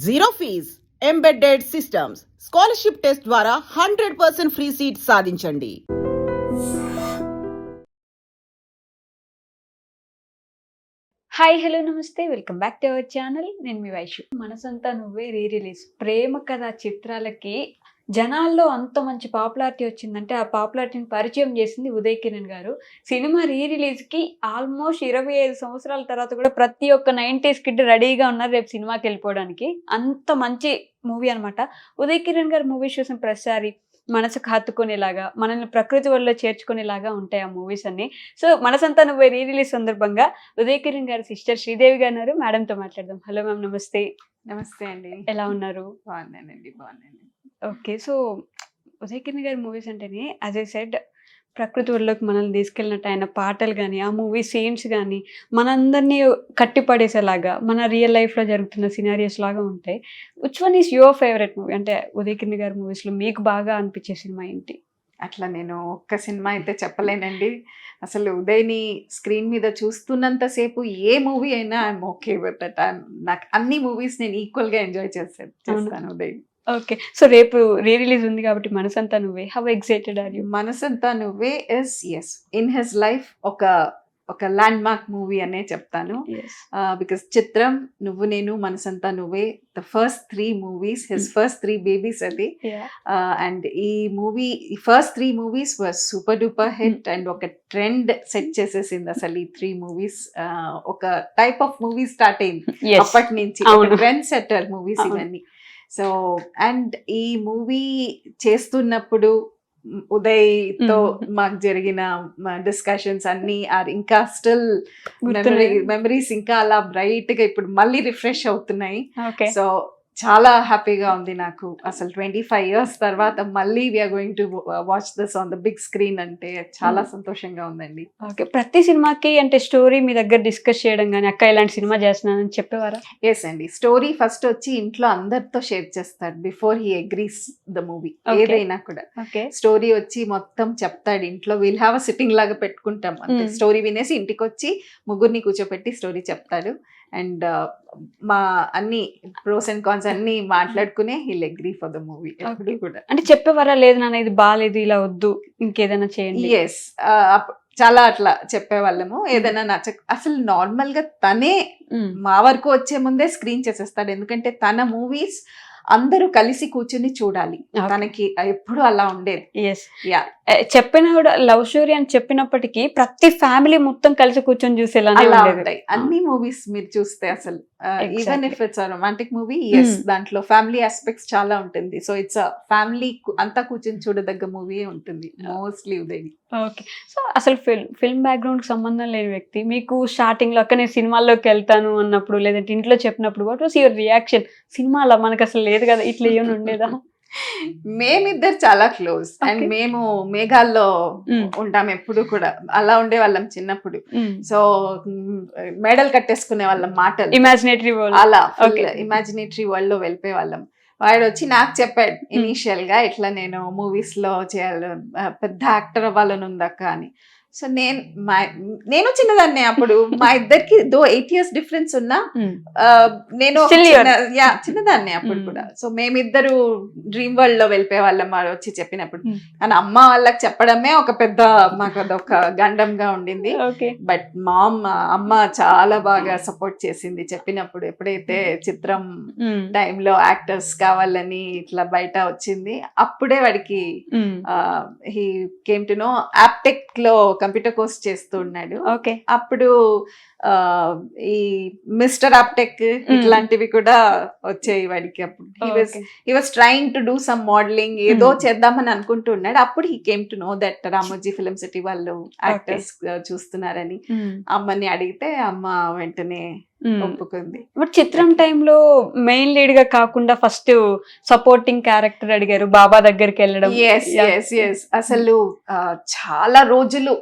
Zero fees embedded systems scholarship test ద్వారా 100% free seat సాధించండి. Hi hello నమస్తే, welcome back to our channel. నేను మీ వైషు. మనసంతా నువ్వే రిలీజ్ ప్రేమ కథ చిత్రాలకి జనాల్లో అంత మంచి పాపులారిటీ వచ్చిందంటే ఆ పాపులారిటీని పరిచయం చేసింది ఉదయ్ కిరణ్ గారు. సినిమా రిలీజ్కి ఆల్మోస్ట్ 25 సంవత్సరాల తర్వాత కూడా ప్రతి ఒక్క 90s కిడ్ రెడీగా ఉన్నారు రేపు సినిమాకి వెళ్ళిపోవడానికి. అంత మంచి మూవీ అనమాట. ఉదయ్ కిరణ్ గారు మూవీస్ చూసిన ప్రతిసారి మనసుకు హత్తుకునేలాగా, మనల్ని ప్రకృతి వల్ల చేర్చుకునేలాగా ఉంటాయి ఆ మూవీస్ అన్ని. సో మనసంతా నువ్వే రిలీజ్ సందర్భంగా ఉదయ్ కిరణ్ గారి సిస్టర్ శ్రీదేవి గారు ఉన్నారు. మేడంతో మాట్లాడదాం. హలో మ్యామ్, నమస్తే. నమస్తే అండి. ఎలా ఉన్నారు? బాగున్నానండి. ఓకే. సో ఉదయ్ కిరణ్ గారి మూవీస్ అంటేనే యాజ్ ఐ సెడ్ ప్రకృతి ఒళ్ళోకి మనల్ని తీసుకెళ్ళినట్టు ఆయన పాటలు కానీ, ఆ మూవీ సీన్స్ కానీ మనందరినీ కట్టిపడేసేలాగా మన రియల్ లైఫ్లో జరుగుతున్న సినారియోస్ లాగా ఉంటాయి. Which one is your favourite movie? అంటే ఉదయ్ కిరణ్ గారి మూవీస్లో మీకు బాగా అనిపించే సినిమా ఏంటి? అట్లా నేను ఒక్క సినిమా అయితే చెప్పలేనండి. అసలు ఉదయ్ని స్క్రీన్ మీద చూస్తున్నంతసేపు ఏ మూవీ అయినా ఐఎమ్ ఓకే విత్ దట్. నాకు అన్ని మూవీస్ నేను ఈక్వల్గా ఎంజాయ్ చేస్తాను ఉదయ్. ఓకే. సో రేపు రిలీజ్ ఉంది కాబట్టి మనసంతా నువ్వే, how excited are you? Manasantha Nuvve is yes in his life ఒక ల్యాండ్ మార్క్ మూవీ అనే చెప్తాను. Because Chitram, Nuvvu Nenu, Manasantha Nuvve, the first 3 movies, his first 3 babies అది. అండ్ ఈ మూవీ, ఈ first 3 movies was super duper hit and ఒక ట్రెండ్ సెట్ చేసేసింది అసలు. ఈ 3 మూవీస్ ఒక టైప్ ఆఫ్ మూవీ స్టార్ట్ అయింది అప్పటి నుంచి, ట్రెండ్ సెట్టర్ మూవీస్ ఇవన్నీ. సో అండ్ ఈ మూవీ చేస్తున్నప్పుడు ఉదయ్తో మాకు జరిగిన డిస్కషన్స్ అన్ని ఆర్ ఇంకా స్టిల్ మెమరీస్ ఇంకా అలా బ్రైట్ గా ఇప్పుడు మళ్ళీ రిఫ్రెష్ అవుతున్నాయి. సో చాలా హ్యాపీగా ఉంది నాకు. అసలు 25 years తర్వాత మళ్ళీ we're going to watch this on the big screen అంటే చాలా సంతోషంగా ఉందండి. ఓకే. ప్రతి సినిమాకి అంటే స్టోరీ మీ దగ్గర డిస్కస్ చేయడం కానీ, అక్క ఇలాంటి సినిమా చేస్తున్నానని చెప్పేవారా? ఎస్ అండి. స్టోరీ ఫస్ట్ వచ్చి ఇంట్లో అందరితో షేర్ చేస్తాడు before he agrees the movie. ఏదైనా కూడా స్టోరీ వచ్చి మొత్తం చెప్తాడు ఇంట్లో. వీల్ హ్యావ్ అ సిట్టింగ్ లాగా పెట్టుకుంటాం అంటే స్టోరీ వినేసి ఇంటికి వచ్చి ముగ్గురిని కూర్చోపెట్టి స్టోరీ చెప్తాడు. అండ్ మా అన్ని ప్రోస్ అండ్ కాన్స్ అన్ని మాట్లాడుకునే he'll agree for the movie ఎప్పుడు కూడా. అంటే చెప్పేవారా, లేదు నాన్న ఇది బాగాలేదు, ఇలా వద్దు, ఇంకేదైనా చేయండి? ఎస్, చాలా అట్లా చెప్పేవాళ్ళము. ఏదైనా అసలు నార్మల్ గా తనే మా వరకు వచ్చే ముందే స్క్రీన్ చేసేస్తాడు. ఎందుకంటే తన మూవీస్ అందరూ కలిసి కూర్చుని చూడాలి, తనకి ఎప్పుడు అలా ఉండేది. చెప్పిన కూడా లవ్ స్టోరీ అని చెప్పినప్పటికీ ప్రతి ఫ్యామిలీ మొత్తం కలిసి కూర్చొని చూసేలా ఉంటాయి అన్ని మూవీస్ మీరు చూస్తే. అసలు even if it's romantic movie, yes దాంట్లో ఫ్యామిలీ ఆస్పెక్ట్స్ చాలా ఉంటుంది. సో ఇట్స్ ఫ్యామిలీ అంతా కూర్చొని చూడదగ్గ మూవీ ఉంటుంది మోస్ట్లీ ఉదయ్. ఓకే. సో అసలు ఫిల్మ్ బ్యాక్గ్రౌండ్ కి సంబంధం లేని వ్యక్తి మీకు స్టార్టింగ్ లో అక్క నేను సినిమాల్లోకి వెళ్తాను అన్నప్పుడు, లేదంటే ఇంట్లో చెప్పినప్పుడు వాట్ వాస్ యువర్ రియాక్షన్? సినిమాలో మనకు అసలు లేదు కదా, ఇట్లా ఏమైనా ఉండేదా? మేమిద్దరు చాలా క్లోజ్ అండ్ మేము మేఘాల్లో ఉంటాం ఎప్పుడు కూడా. అలా ఉండే వాళ్ళం చిన్నప్పుడు. సో మెడల్ కట్టేసుకునే వాళ్ళం మాటలు, ఇమాజినేటరీ వరల్డ్, అలా ఇమాజినేటరీ వరల్డ్ లో వెళ్ళిపోయే వాళ్ళం. వాడు వచ్చి నాకు చెప్పాడు ఇనీషియల్ గా, ఇట్లా నేను మూవీస్ లో చేయాలి, పెద్ద యాక్టర్ అవ్వాలని ఉందక్క అని. సో నేను చిన్నదాన్నే అప్పుడు. మా ఇద్దరికి 8 years డిఫరెన్స్ ఉన్నా నేను చిన్నదాన్నే అప్పుడు కూడా. సో మేమిద్దరు డ్రీమ్ వరల్డ్ లో వెళ్ళిపోయే వాళ్ళం వాడు వచ్చి చెప్పినప్పుడు. అని అమ్మ వాళ్ళకి చెప్పడమే ఒక పెద్ద మాకు అదొక గండంగా ఉండింది. బట్ అమ్మ చాలా బాగా సపోర్ట్ చేసింది చెప్పినప్పుడు. ఎప్పుడైతే చిత్రం టైంలో యాక్టర్స్ కావాలని ఇట్లా బయట వచ్చింది, అప్పుడే వాడికి హీ కేమ్ టు నో యాప్టెక్ లో కంప్యూటర్ కోర్స్ చేస్తూ ఉన్నాడు. అప్పుడు ఈ మిస్టర్ ఆప్టెక్ ఇట్లాంటివి కూడా వచ్చాయి వాడికి. అప్పుడు he was trying to do some modelling, ఏదో చేద్దామని అనుకుంటూ ఉన్నాడు. అప్పుడు he came to know that Ramoji film city వాళ్ళు యాక్టర్స్ చూస్తున్నారని అమ్మని అడిగితే అమ్మ వెంటనే ఒప్పుకుంది. బట్ చిత్రం టైంలో మెయిన్ లీడ్ గా కాకుండా ఫస్ట్ సపోర్టింగ్ క్యారెక్టర్ అడిగారు, బాబా దగ్గరికి వెళ్ళడం. అసలు చాలా రోజులు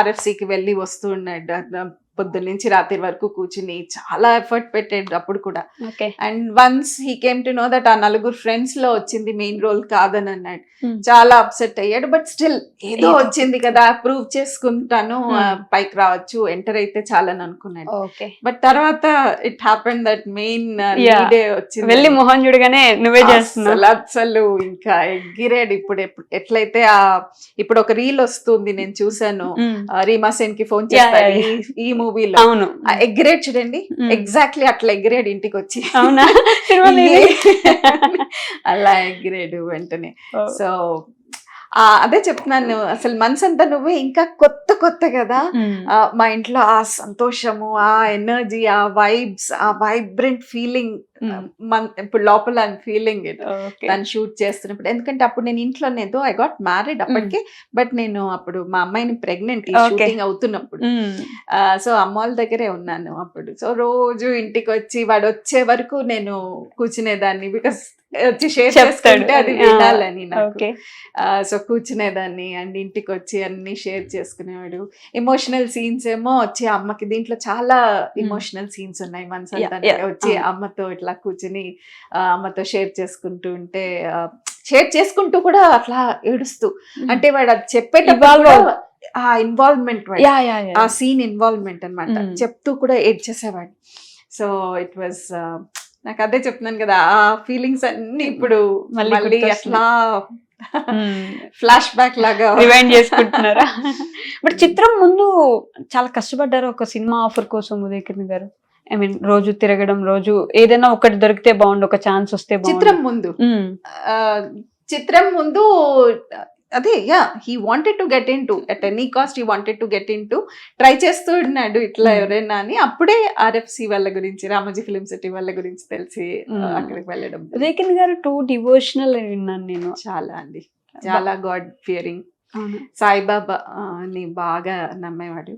RFCకి వెళ్ళి వస్తూ ఉన్నాడు. పొద్దున్న నుంచి రాత్రి వరకు కూర్చుని చాలా ఎఫర్ట్ పెట్టాడు అప్పుడు కూడా. Okay. And once he came to know that ఆ నలుగురు ఫ్రెండ్స్ లో వచ్చింది మెయిన్ రోల్ కాదని అన్నాడు. Hmm. చాలా అప్సెట్ అయ్యాడు. బట్ స్టిల్ ఏదో ఏదో వచ్చింది కదా, ప్రూవ్ చేసుకుంటాను, పైకి రావచ్చు, ఎంటర్ అయితే చాలని అనుకున్నాడు. ఓకే. బట్ తర్వాత it happened that main Yeah. లీడే వచ్చింది. వెళ్ళి మొహం చూడగానే నువ్వే చేస్తున్నావు. అసలు ఇంకా ఎగిరాడు. ఇప్పుడు ఎట్లయితే ఇప్పుడు ఒక రీల్ వస్తుంది, నేను చూసాను, రీమా సేన్ కి ఫోన్ చేస్తాడు ఈ మూవీలో, అవును. ఎగ్రేడ్ చూడండి, ఎగ్జాక్ట్లీ అట్లా ఎగిరాడు ఇంటికి వచ్చి. అవునా? అలా ఎగిరాడు వెంటనే. సో అదే చెప్తున్నాను, అసలు మనసంతా నువ్వే ఇంకా కొత్త కదా. మా ఇంట్లో ఆ సంతోషము, ఆ ఎనర్జీ, ఆ వైబ్స్, ఆ వైబ్రెంట్ ఫీలింగ్ ఇప్పుడు లోపల ఫీలింగ్ ఇట్ తను షూట్ చేస్తున్నప్పుడు. ఎందుకంటే అప్పుడు నేను ఇంట్లోనేదో ఐ గాట్ మ్యారీడ్ అప్పటికి, బట్ నేను అప్పుడు మా అమ్మాయిని ప్రెగ్నెంట్ షూటింగ్ అవుతున్నప్పుడు, సో అమ్మ వాళ్ళ దగ్గరే ఉన్నాను అప్పుడు. సో రోజు ఇంటికి వచ్చి వాడు వచ్చే వరకు నేను కూర్చునేదాన్ని, బికాస్ వచ్చి షేర్ చేసుకుంటే అది వినాలని నాకు. సో కూర్చునేదాన్ని అండ్ ఇంటికి వచ్చి అన్ని షేర్ చేసుకునేవాడు. ఎమోషనల్ సీన్స్ ఏమో వచ్చి అమ్మకి, దీంట్లో చాలా ఎమోషనల్ సీన్స్ ఉన్నాయి మనసంతా, వచ్చి అమ్మతో ఇట్లా కూర్చుని అమ్మతో షేర్ చేసుకుంటూ ఉంటే, షేర్ చేసుకుంటూ కూడా అట్లా ఏడుస్తూ, అంటే వాడు అది చెప్పేటప్పుడు ఆ ఇన్వాల్వ్మెంట్, ఆ సీన్ ఇన్వాల్వ్మెంట్ అన్నమాట, చెప్తూ కూడా ఏడ్చేసేవాడు. సో ఇట్ వాజ్, నాకు అదే చెప్తున్నాను కదా, ఆ ఫీలింగ్స్ అన్ని ఇప్పుడు మళ్ళీ అట్లా ఫ్లాష్ బ్యాక్ లాగా రివైండ్ చేసుకుంటున్నారా? బట్ చిత్రం ముందు చాలా కష్టపడ్డారు ఒక సినిమా ఆఫర్ కోసం ఉదయకిరణ్ గారు. ఐ మీన్ రోజు తిరగడం, రోజు ఏదైనా ఒకటి దొరికితే బాగుండు, ఒక ఛాన్స్ వస్తే బాగుండు. చిత్రం ముందు అదే, he wanted to get in to, at any cost he wanted to get in to, try చేస్తూ ఉన్నాడు ఇట్లా ఎవరైనా అని. అప్పుడే RFC వాళ్ళ గురించి, రామోజీ ఫిలిం సిటీ వాళ్ళ గురించి తెలిసి అక్కడికి వెళ్ళడం. ఉదయకిరణ్ గారు టూ డివోషనల్ విన్నాను నేను. చాలా అండి, చాలా గాడ్ ఫియరింగ్. సాయిబాబా ని బాగా నమ్మేవాడు.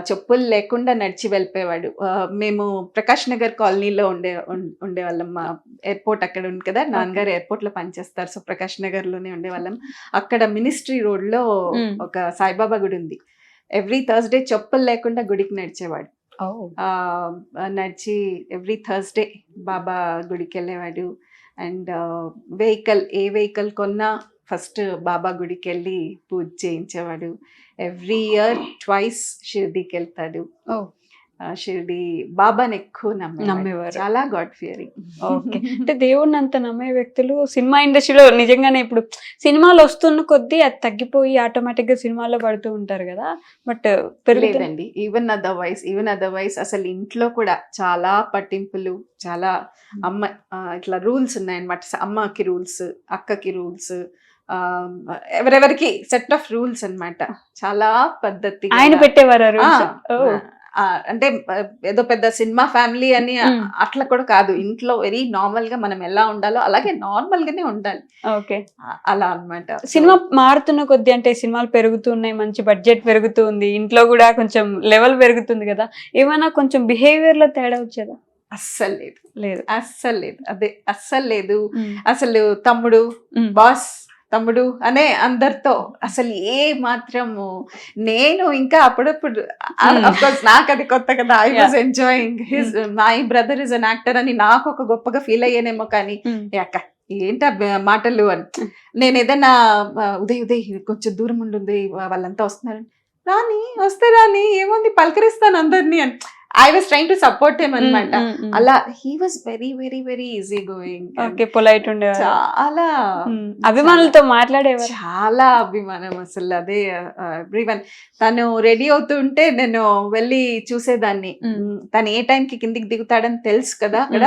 చెప్పులు లేకుండా నడిచి వెళ్ళిపోయేవాడు. మేము ప్రకాష్ నగర్ కాలనీలో ఉండేవాళ్ళం. మా ఎయిర్పోర్ట్ అక్కడ ఉంది కదా, నాన్నగారు ఎయిర్పోర్ట్ లో పనిచేస్తారు. సో ప్రకాష్ నగర్ లోనే ఉండేవాళ్ళం. అక్కడ మినిస్ట్రీ రోడ్ లో ఒక సాయిబాబా గుడి ఉంది. ఎవ్రీ థర్స్డే చెప్పులు లేకుండా గుడికి నడిచేవాడు. నడిచి ఎవ్రీ థర్స్డే బాబా గుడికి వెళ్ళేవాడు. అండ్ ఏ వెహికల్ కొన్నా ఫస్ట్ బాబా గుడికి వెళ్ళి పూజ చేయించేవాడు. ఎవ్రీ ఇయర్ ట్వైస్ షిర్డీకి వెళ్తాడు. షిర్డీ బాబాని ఎక్కువ నమ్మేవారు. చాలా గాడ్ ఫియరింగ్. ఓకే. అంటే దేవుడిని అంత నమ్మే వ్యక్తులు సినిమా ఇండస్ట్రీలో నిజంగానే ఇప్పుడు సినిమాలు వస్తున్న కొద్దీ అది తగ్గిపోయి ఆటోమేటిక్ గా సినిమాలో పడుతూ ఉంటారు కదా. బట్ పెరగలేదండి. ఈవెన్ అదర్వైజ్ అసలు ఇంట్లో కూడా చాలా పట్టింపులు, చాలా అమ్మ ఇట్లా రూల్స్ ఉన్నాయన్నమాట. అమ్మకి రూల్స్, అక్కకి రూల్స్, ఎవరెవరికి సెట్ ఆఫ్ రూల్స్ అన్నమాట. చాలా పద్ధతి ఆయన పెట్టేవారు. అంటే ఏదో పెద్ద సినిమా ఫ్యామిలీ అని అట్లా కూడా కాదు. ఇంట్లో వెరీ నార్మల్ గా మనం ఎలా ఉండాలో అలాగే నార్మల్ గానే ఉండాలి. ఓకే, అలా అన్నమాట. సినిమా మారుతున్న కొద్ది, అంటే సినిమాలు పెరుగుతున్నాయి, మంచి బడ్జెట్ పెరుగుతుంది, ఇంట్లో కూడా కొంచెం లెవెల్ పెరుగుతుంది కదా, ఏమైనా కొంచెం బిహేవియర్ లో తేడా వచ్చేదా? అస్సలు లేదు. అదే అస్సలు లేదు. అసలు బాస్ తమ్ముడు అనే అందరితో అసలు ఏ మాత్రము. నేను ఇంకా అప్పుడప్పుడు నాకు అది కొత్త కదా, I was enjoying his, my brother is an actor అని నాకు ఒక గొప్పగా ఫీల్ అయ్యానేమో. కానీ అక్క ఏంట మాటలు అని, నేను ఏదైనా ఉదయ్ కొంచెం దూరం ఉంటుంది, వాళ్ళంతా వస్తున్నారు, వస్తే రాని ఏముంది పలకరిస్తాను అందరినీ అని. I was trying to support him అన్నమాట. అలా he was very very very easy going. Okay, polite ఉండేవారు. చాలా అభిమానులతో మాట్లాడేవారు. చాలా అభిమానం అసలు. అదే ఎవ్రీవన్ తను రెడీ అవుతుంటే నేను వెళ్ళి చూసేదాన్ని. తను ఏ టైంకి కిందికి దిగుతాడని తెలుసు కదా. అక్కడ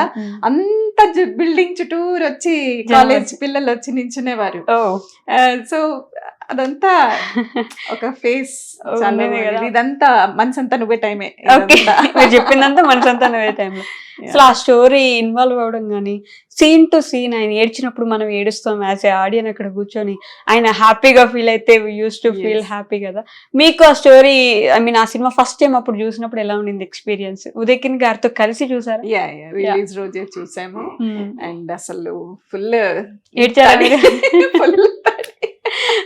అంత బిల్డింగ్ చుట్టూరు వచ్చి కాలేజ్ పిల్లలు వచ్చి నించునేవారు. సో అదంతా ఒక ఫేస్. ఇదంతా మనసంతా నువ్వే టైమే. చెప్పిందంతా మనసంతా నువ్వే టైంలో. అసలు ఆ స్టోరీ ఇన్వాల్వ్ అవ్వడం కానీ, సీన్ టు సీన్ ఆయన ఏడ్చినప్పుడు మనం ఏడుస్తాం యాజ్ ఏ ఆడియన్ అక్కడ కూర్చొని, ఆయన హ్యాపీగా ఫీల్ అయితే యూస్ టు ఫీల్ హ్యాపీ కదా. మీకు ఆ స్టోరీ, ఐ మీన్ ఆ సినిమా ఫస్ట్ టైం అప్పుడు చూసినప్పుడు ఎలా ఉండింది ఎక్స్పీరియన్స్? ఉదయకిరణ్ గారితో కలిసి చూసారా? రిలీజ్ రోజే చూసాము. అండ్ అసలు ఫుల్ ఏడ్చారా?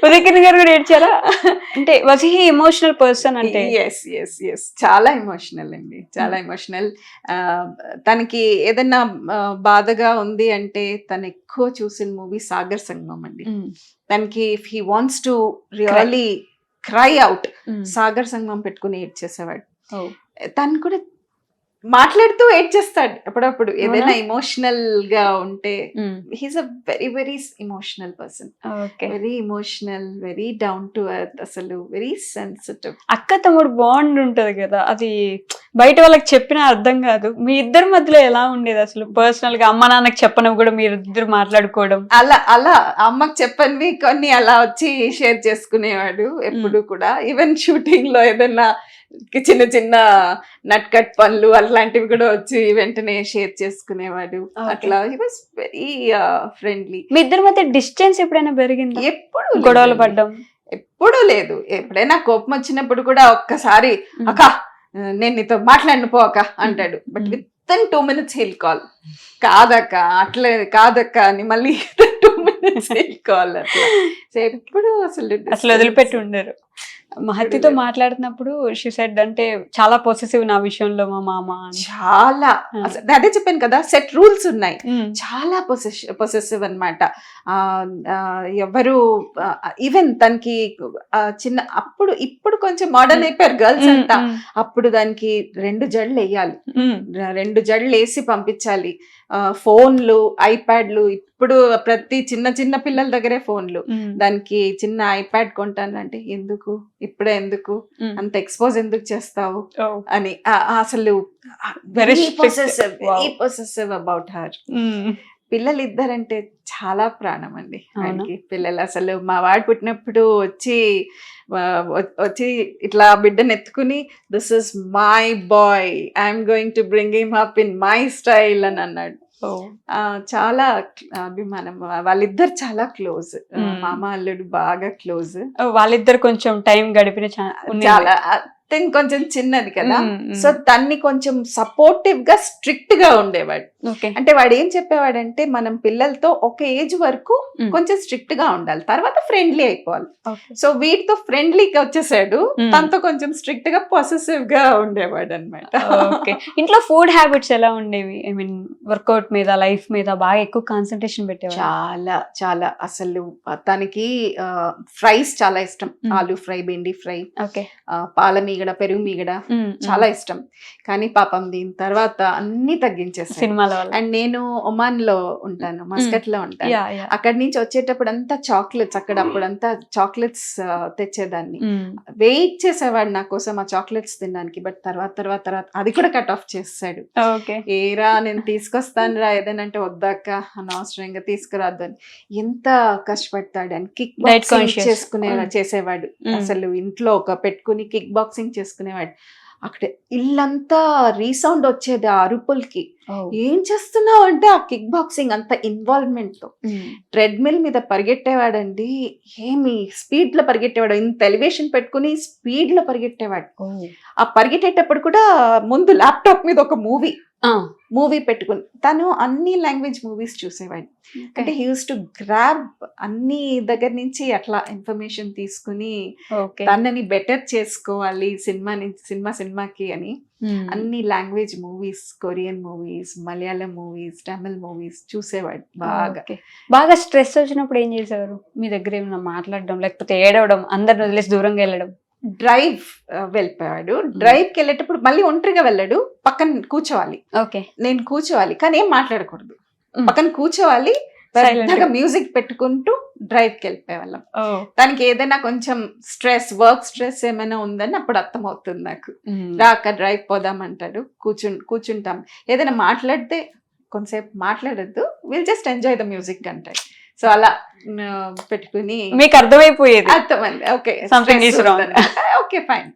ఉదయ్ కిరణ్ గారు కూడా ఏడ్చారా? అంటే వాజ్ హీ ఎమోషనల్ పర్సన్? అంటే ఎస్ చాలా ఎమోషనల్ అండి, చాలా ఎమోషనల్. తనకి ఏదైనా బాధగా ఉంది అంటే తను ఎక్కువ చూసిన మూవీ సాగర్ సంగమం అండి. తనకి if he wants to really cry out, Sagar సంగమం పెట్టుకుని ఏడ్చేసేవాడు. తను కూడా మాట్లాడుతూ ఏడ్చేస్తాడు అప్పుడప్పుడు ఏదైనా ఎమోషనల్ గా ఉంటే. He's a very very emotional person, very emotional, very down to earth, అసలు వెరీ సెన్సిటివ్. అక్క తమ్ముడు బాండ్ ఉంటది కదా, అది బయట వాళ్ళకి చెప్పినా అర్థం కాదు. మీ ఇద్దరి మధ్యలో ఎలా ఉండేది అసలు పర్సనల్ గా? అమ్మ నాన్నకి చెప్పనివి కూడా మీరు ఇద్దరు మాట్లాడుకోవడం? అలా అమ్మకి చెప్పనివి కొన్ని అలా వచ్చి షేర్ చేసుకునేవాడు ఎప్పుడు కూడా. ఈవెన్ షూటింగ్ లో ఏదైనా చిన్న చిన్న నట్ కట్ పనులు అలాంటివి కూడా వచ్చి వెంటనే షేర్ చేసుకునేవాడు. అట్లా హీ వాస్ వెరీ ఫ్రెండ్లీ. మీ ఇద్దరి మధ్య డిస్టెన్స్ ఎప్పుడైనా పెరిగింది? ఎప్పుడు గొడవలు పడ్డం? ఎప్పుడూ లేదు. ఎప్పుడైనా కోపం వచ్చినప్పుడు కూడా ఒక్కసారి అక్క నేను నీతో మాట్లాడిన పో అక్క అంటాడు. But within 2 minutes he'll call, కాదక్క అట్లే కాదక్క అని మళ్ళీ 2 minutes హీల్ కాల్. అట్లా ఎప్పుడు అసలు వదిలిపెట్టి ఉండరు. మహతితో మాట్లాడుతున్నప్పుడు షీ సెడ్ అంటే చాలా పొసెసివ్ నా విషయంలో మా మామ. చాలా, అదే చెప్పాను కదా, సెట్ రూల్స్ ఉన్నాయి. చాలా పొసెసివ్ అన్నమాట. ఎవరు ఈవెన్ తనకి చిన్న అప్పుడు, ఇప్పుడు కొంచెం మోడర్న్ అయిపోయారు గర్ల్స్ అంతా. అప్పుడు దానికి 2 జడలు వేయాలి, 2 జడలు వేసి పంపించాలి. ఫోన్లు, ఐప్యాడ్లు, ఇప్పుడు ప్రతి చిన్న చిన్న పిల్లల దగ్గరే ఫోన్లు. దానికి చిన్న ఐప్యాడ్ కొంటానంటే ఎందుకు, ఇప్పుడే ఎందుకు, అంత ఎక్స్పోజ్ ఎందుకు చేస్తావు అని. అసలు వెరీ పొసెసివ్ అబౌట్ హర్. పిల్లలు ఇద్దరంటే చాలా ప్రాణం అండి ఆయనకి. పిల్లలు అసలు మా వాడు పుట్టినప్పుడు వచ్చి ఇట్లా బిడ్డను ఎత్తుకుని this is my boy, I'm going to bring him up in my style అని అన్నాడు. చాలా అభిమానం. వాళ్ళిద్దరు చాలా క్లోజ్, మామ అల్లుడు బాగా క్లోజ్. వాళ్ళిద్దరు కొంచెం టైం గడిపిన చాలా. కొంచెం చిన్నది కదా, సో తన్ని కొంచెం సపోర్టివ్ గా స్ట్రిక్ట్ గా ఉండేవాడు. అంటే వాడు ఏం చెప్పేవాడంటే మనం పిల్లలతో ఒక ఏజ్ వరకు కొంచెం స్ట్రిక్ట్ గా ఉండాలి, తర్వాత ఫ్రెండ్లీ అయిపోవాలి. సో వీటితో ఫ్రెండ్లీగా వచ్చేసాడు, తనతో కొంచెం స్ట్రిక్ట్ గా పొసెసివ్ గా ఉండేవాడు అనమాట. ఇంట్లో ఫుడ్ హ్యాబిట్స్ ఎలా ఉండేవి? ఐ మీన్ వర్కౌట్ మీద, లైఫ్ మీద బాగా ఎక్కువ కాన్సన్ట్రేషన్ పెట్టేవాడు? చాలా చాలా. అసలు తనకి ఫ్రైస్ చాలా ఇష్టం, ఆలూ ఫ్రై, బెండి ఫ్రై, పాల మీగడ, పెరుగు మీగడ చాలా ఇష్టం. కానీ పాపం దీని తర్వాత అన్ని తగ్గించేస్తాను సినిమాల వల్ల. అండ్ నేను ఒమాన్ లో ఉంటాను, మస్కట్ లో ఉంటాను. అక్కడి నుంచి వచ్చేటప్పుడు అంతా చాక్లెట్స్, అక్కడ అప్పుడంతా చాక్లెట్స్ తెచ్చేదాన్ని. వెయిట్ చేసేవాడు నా కోసం ఆ చాక్లెట్స్ తినడానికి. బట్ తర్వాత అది కూడా కట్ ఆఫ్ చేసాడు. ఏరా నేను తీసుకొస్తాను రా ఏదైనా అంటే, వద్దాక అనవసరంగా తీసుకురాద్దు అని. ఎంత కష్టపడతాడు అని. కిక్ బాక్సింగ్ చేసేవాడు. అసలు ఇంట్లో పెట్టుకుని కిక్ బాక్సింగ్ చేసుకునేవాడు. అక్కడ ఇల్లంతా రీసౌండ్ వచ్చేది ఆ అరుపులకి. ఏం చేస్తున్నావు అంటే ఆ కిక్ బాక్సింగ్ అంత ఇన్వాల్వ్మెంట్ తో. ట్రెడ్మిల్ మీద పరిగెట్టేవాడండి, ఏమి స్పీడ్ లో పరిగెట్టేవాడు. ఇంత ఎలివేషన్ పెట్టుకుని స్పీడ్ లో పరిగెట్టేవాడు. ఆ పరిగెట్టేటప్పుడు కూడా ముందు ల్యాప్టాప్ మీద ఒక మూవీ పెట్టుకుని తను అన్ని లాంగ్వేజ్ మూవీస్ చూసేవాడు. అంటే హీ యూస్ టు గ్రాబ్ అన్ని దగ్గర నుంచి అట్లా ఇన్ఫర్మేషన్ తీసుకుని తనని బెటర్ చేసుకోవాలి సినిమాకి అని అన్ని language movies, Korean movies, Malayalam movies, Tamil movies చూసేవాడు బాగా. బాగా స్ట్రెస్ వచ్చినప్పుడు ఏం చేసేవారు? మీ దగ్గర ఏమైనా మాట్లాడడం, లేకపోతే ఏడవడం, అందరిని వదిలేసి దూరంగా వెళ్ళడం? డ్రైవ్ వెళ్ళిపోయాడు. డ్రైవ్కి వెళ్ళేటప్పుడు మళ్ళీ ఒంటరిగా వెళ్ళాడు, పక్కన కూర్చోవాలి. నేను కూర్చోవాలి కానీ ఏం మాట్లాడకూడదు, పక్కన కూర్చోవాలి. పెద్దగా మ్యూజిక్ పెట్టుకుంటూ డ్రైవ్ కి వెళ్ళిపోయేవాళ్ళం. తనకి ఏదైనా కొంచెం వర్క్ స్ట్రెస్ ఏమైనా ఉందని అప్పుడు అర్థం అవుతుంది నాకు. అక్కడ డ్రైవ్ పోదామంటాడు, కూర్చుంటాం. ఏదైనా మాట్లాడితే కొంతసేపు మాట్లాడద్దు, will just enjoy the music అంటాడు. సో అలా పెట్టుకుని మీకు అర్థమైపోయేది, అర్థమైంది. ఓకే ఫైన్,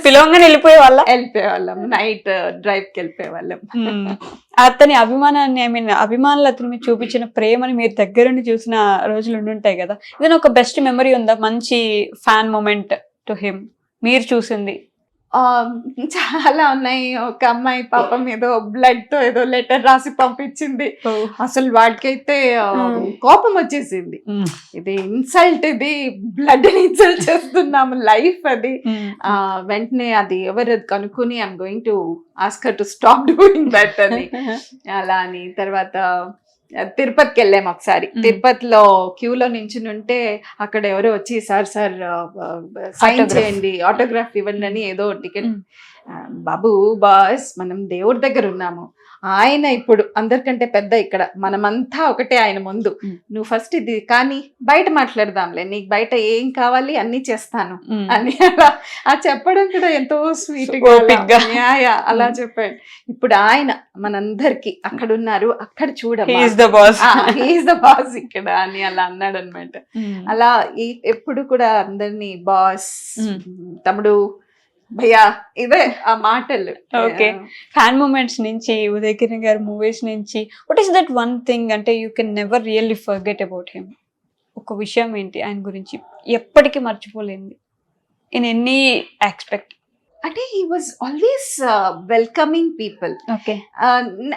పిలవంగానే వెళ్ళిపోయేవాళ్ళం. నైట్ డ్రైవ్ కి వెళ్ళిపోయేవాళ్ళం. అతని అభిమానాన్ని, ఐ మీన్ అభిమానులు అతని మీద చూపించిన ప్రేమని మీరు దగ్గరుండి చూసిన రోజులు ఉండుంటాయి కదా. ఏదైనా ఒక బెస్ట్ మెమరీ ఉందా, మంచి ఫ్యాన్ మూమెంట్ టు హిమ్ మీరు చూసింది? చాలా ఉన్నాయి. ఒక అమ్మాయి పాపం ఏదో బ్లడ్ తో ఏదో లెటర్ రాసి పంపించింది. అసలు వాడికైతే కోపం వచ్చేసింది. ఇది ఇన్సల్ట్, ఇది బ్లడ్ ని ఇన్సల్ట్ చేస్తున్నాము, లైఫ్ అది. వెంటనే అది ఎవరు కనుక్కుని I'm going to ask her to stop doing that అని. అలా అని తర్వాత తిరుపతికి వెళ్ళాము ఒకసారి. తిరుపతిలో క్యూలో నించుని ఉంటే అక్కడ ఎవరో వచ్చి సార్ సైన్ చేయండి, ఆటోగ్రాఫ్ ఇవ్వండి అని ఏదో టికెట్. బాబు బాస్, మనం దేవుడి దగ్గర ఉన్నాము, ఆయన ఇప్పుడు అందరికంటే పెద్ద, ఇక్కడ మనమంతా ఒకటే ఆయన ముందు. నువ్వు ఫస్ట్ ఇది కానీ బయట మాట్లాడదాంలే, నీకు బయట ఏం కావాలి అన్ని చేస్తాను అని అలా చెప్పడం కూడా ఎంతో స్వీట్ గా అలా చెప్పాడు. ఇప్పుడు ఆయన మనందరికి అక్కడ ఉన్నారు, అక్కడ చూడమ్మా, హీఈస్ ద బాస్ ఇక్కడ అని అలా అన్నాడు అనమాట. అలా ఎప్పుడు కూడా అందరినీ బాస్, తమ్ముడు, భయ్యా, ఇదే ఆ మాటలు. ఓకే, ఫ్యాన్ మూమెంట్స్ నుంచి, ఉదయ్ కిరణ్ గారి మూవీస్ నుంచి, what is that one thing అంటే you can never really forget about him? ఒక విషయం ఏంటి ఆయన గురించి ఎప్పటికీ మర్చిపోలేంది ఇన్ ఎనీ ఆస్పెక్ట్? అంటే he was always welcoming people. Okay,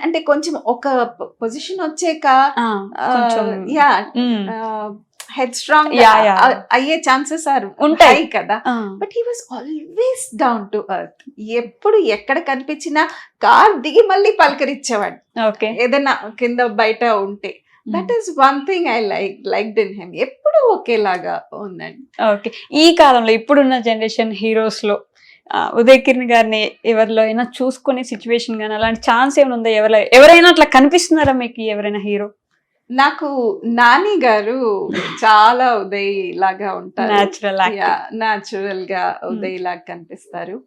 అంటే కొంచెం ఒక పొజిషన్ వచ్చాక హెడ్ స్ట్రాంగ్ అయ్యే ఛాన్సెస్ ఉంటాయి కదా. But he was always down to earth. ఎప్పుడు ఎక్కడ కనిపించినా కార్ దిగి మళ్ళీ పలకరించేవాడు ఏదైనా కింద బయట ఉంటే. That is one thing I liked in him. ఎప్పుడు ఒకేలాగా ఉందండి. ఓకే, ఈ కాలంలో ఇప్పుడున్న జనరేషన్ హీరోస్ లో ఉదయ్ కిరణ్ గారిని ఎవరిలో అయినా చూసుకునే సిచ్యువేషన్ గానీ అలాంటి ఛాన్స్ ఏమైనా ఉందా? ఎవరైనా అట్లా కనిపిస్తున్నారా మీకు ఎవరైనా హీరో? నాకు నాని గారు చాలా ఉదయ్ లాగా ఉంటారు, న్యాచురల్ గా ఉదయ్ లాగా కనిపిస్తారు.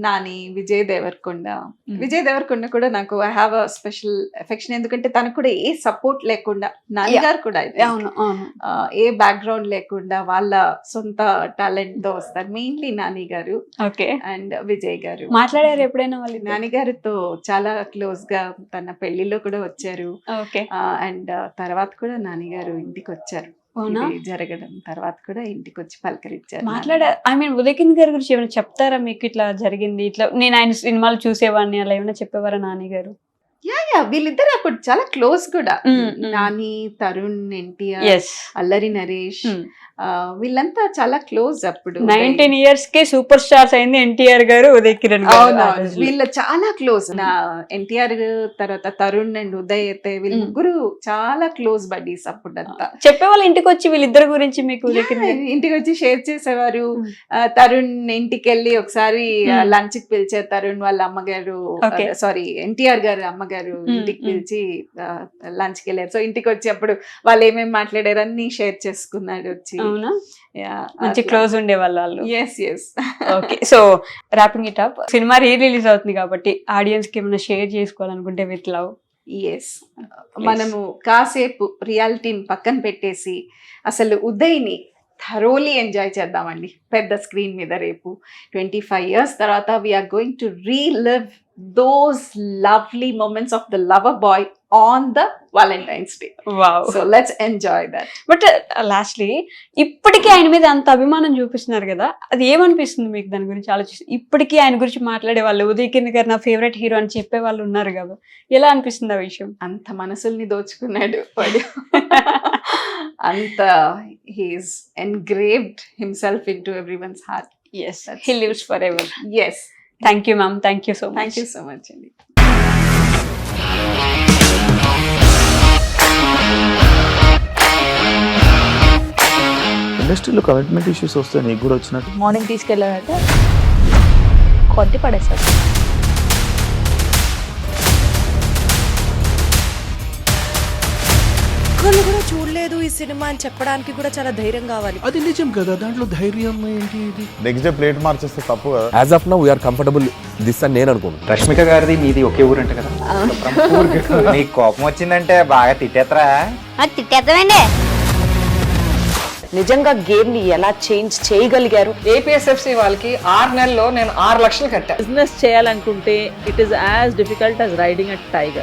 నాని, విజయ్ దేవరకొండ కూడా నాకు I have a special affection. ఎందుకంటే తనకు కూడా ఏ సపోర్ట్ లేకుండా, నాని గారు కూడా ఏ బ్యాక్గ్రౌండ్ లేకుండా వాళ్ళ సొంత టాలెంట్ తో వస్తారు. మెయిన్లీ నాని గారు అండ్ విజయ్ గారు. మాట్లాడారు ఎప్పుడైనా వాళ్ళు? నాని గారితో చాలా క్లోజ్ గా, తన పెళ్లిలో కూడా వచ్చారు. అండ్ తర్వాత కూడా నాని గారు ఇంటికి వచ్చారు, జరగడం తర్వాత కూడా ఇంటికి వచ్చి పలకరించారు. ఐ మీన్ ఉదయ్ కిరణ్ గారి గురించి ఏమైనా చెప్తారా మీకు? ఇట్లా జరిగింది, ఇట్లా నేను ఆయన సినిమాలు చూసేవాడిని అలా ఏమైనా చెప్పేవారా నాని గారు? వీళ్ళిద్దరు అప్పుడు చాలా క్లోజ్ కూడా. నాని, తరుణ్, ఎన్టీఆర్, అల్లరి నరేష్, వీళ్ళంతా చాలా క్లోజ్. అప్పుడు 19 years కే సూపర్ స్టార్స్ అయింది ఎన్టీఆర్ గారు, ఉదయ్ కిరణ్ గారు. వీళ్ళ చాలా క్లోజ్. నా ఎన్టీఆర్ తర్వాత తరుణ్ అండ్ ఉదయ్ అయితే వీళ్ళ ముగ్గురు చాలా క్లోజ్ బడ్డీస్. అప్పుడంతా చెప్పేవాళ్ళు ఇంటికి వచ్చి వీళ్ళిద్దరి గురించి మీకు? ఉదయ్ కిరణ్ ఇంటికి వచ్చి షేర్ చేసేవారు. తరుణ్ ఇంటికి వెళ్ళి ఒకసారి లంచ్ కి పిలిచారు. తరుణ్ వాళ్ళ అమ్మగారు, సారీ ఎన్టీఆర్ గారు అమ్మగారు ఇంటికి పిలిచి లంచ్ కి వెళ్ళారు. సో ఇంటికి వచ్చి అప్పుడు వాళ్ళు ఏమేమి మాట్లాడారు అన్ని షేర్ చేసుకున్నాడు వచ్చి. మంచి క్లోజ్ ఉండే వాళ్ళు. yes. Okay, so wrapping it up, సినిమా రిలీజ్ అవుతుంది కాబట్టి ఆడియన్స్ కి ఏమైనా షేర్ చేసుకోవాలనుకుంటే విత్ లవ్. మనము కాసేపు రియాలిటీని పక్కన పెట్టేసి అసలు ఉదయ్ని థరోలీ ఎంజాయ్ చేద్దామండి పెద్ద స్క్రీన్ మీద. రేపు 25 years తర్వాత we're going to relive those lovely moments of the lover boy on the Valentine's Day. Wow. So let's enjoy that. But lastly, ఇప్పటికీ ఆయన మీద అంత అభిమానం చూపిస్తున్నారు కదా, అది ఏమనిపిస్తుంది మీకు దాని గురించి ఆలోచిస్తే? ఇప్పటికీ ఆయన గురించి మాట్లాడే వాళ్ళు, ఉదయ్ కిరణ్ గారు నా ఫేవరెట్ హీరో అని చెప్పే వాళ్ళు ఉన్నారు కదా, ఎలా అనిపిస్తుంది ఆ విషయం? అంత మనసుల్ని దోచుకున్నాడు వాడు. అంత he's engraved himself into everyone's heart. Yes, he lives forever. Yes. Thank you, ma'am. Thank you so much. Thank you so much, Andy. ఇండస్ట్రీలో కమిట్మెంట్ ఇష్యూస్ వస్తే నీకు కూడా వచ్చినట్టు? మార్నింగ్ తీసుకెళ్ళాలంటే కొట్టి పడేసాడు. ఒక్కళ్ళు కూడా చూడలేదు ఈ సినిమా అని చెప్పడానికి కూడా చాలా ధైర్యం కావాలి. అది నిజం కదా, దాంట్లో ధైర్యం ఏంటి? ఇది నెక్స్ట్ డే ప్లేట్ మార్చేస్తే తప్పు కదా. As of now we're comfortable this అని నేను అనుకుంటున్నాను. రష్మిక గారిది మీది ఒకే ఊరు అంట కదా? నీకు కోపం వచ్చిందంటే బాగా తిట్టేత్తరా? తిట్టేద్దామండి. నిజంగా గేమ్ ని ఎలా చేంజ్ చేయగలిగారు? ఏపీఎస్ఎఫ్సి వాళ్ళకి 6 నెలల్లో నేను 6 లక్షలు కట్టా. బిజినెస్ చేయాలనుకుంటే it is as difficult as riding a tiger.